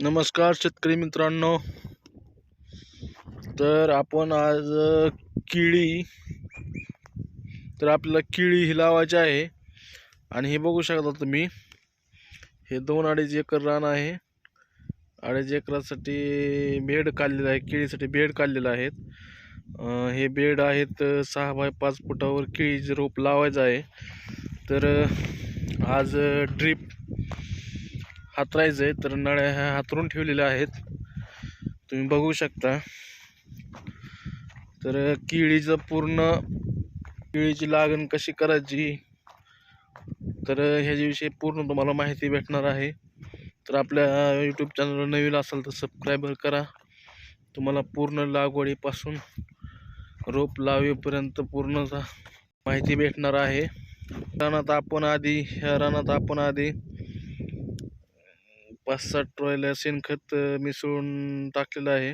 नमस्कार शेतकरी मित्रांनो. तर आपण आज केळी तर आपल्याला केळी ही लावायची आहे. आणि हे बघू शकता तुम्ही, हे 2-2.5 एकर रान आहे. 2.5 एकरासाठी बेड काढलेला आहे, केळीसाठी बेड काढलेला आहे. हे बेड आहेत 6 बाय 5 फुटावर केळीचे रोप लावायचं आहे. तर आज ड्रीप हातरायचं आहे. तर नळ्या ह्या हातरून ठेवलेल्या आहेत, तुम्ही बघू शकता. तर केळीची लागण कशी करायची, तर ह्याच्याविषयी पूर्ण तुम्हाला माहिती भेटणार आहे. तर आपल्या यूट्यूब चॅनलवर नवीन असाल तर सबस्क्राईब करा. तुम्हाला पूर्ण लागवडीपासून रोप लावेपर्यंत पूर्ण माहिती भेटणार आहे. ह्या रानात आपण आधी 5-7 ट्रॉयला शेणखत मिसळून टाकलेलं आहे.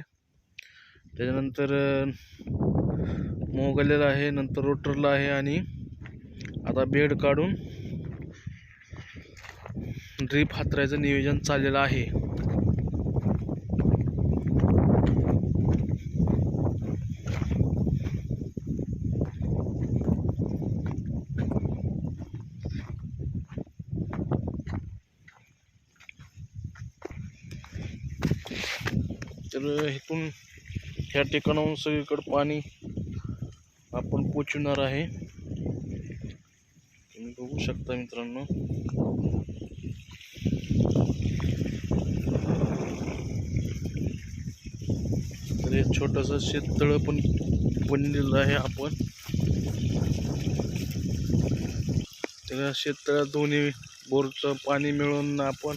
त्याच्यानंतर मोगलेला आहे, नंतर रोटरला आहे, आणि आता बेड काढून ड्रीप हातरायचं नियोजन चाललेलं आहे. तर इथून ह्या ठिकाणाहून सगळीकडे पाणी आपण पोचवणार आहे, तुम्ही बघू शकता मित्रांनो. तर हे छोटंसं शेततळ पण बनलेलं आहे आपण. तर शेततळ्यात दोन्ही बोरचं पाणी मिळून आपण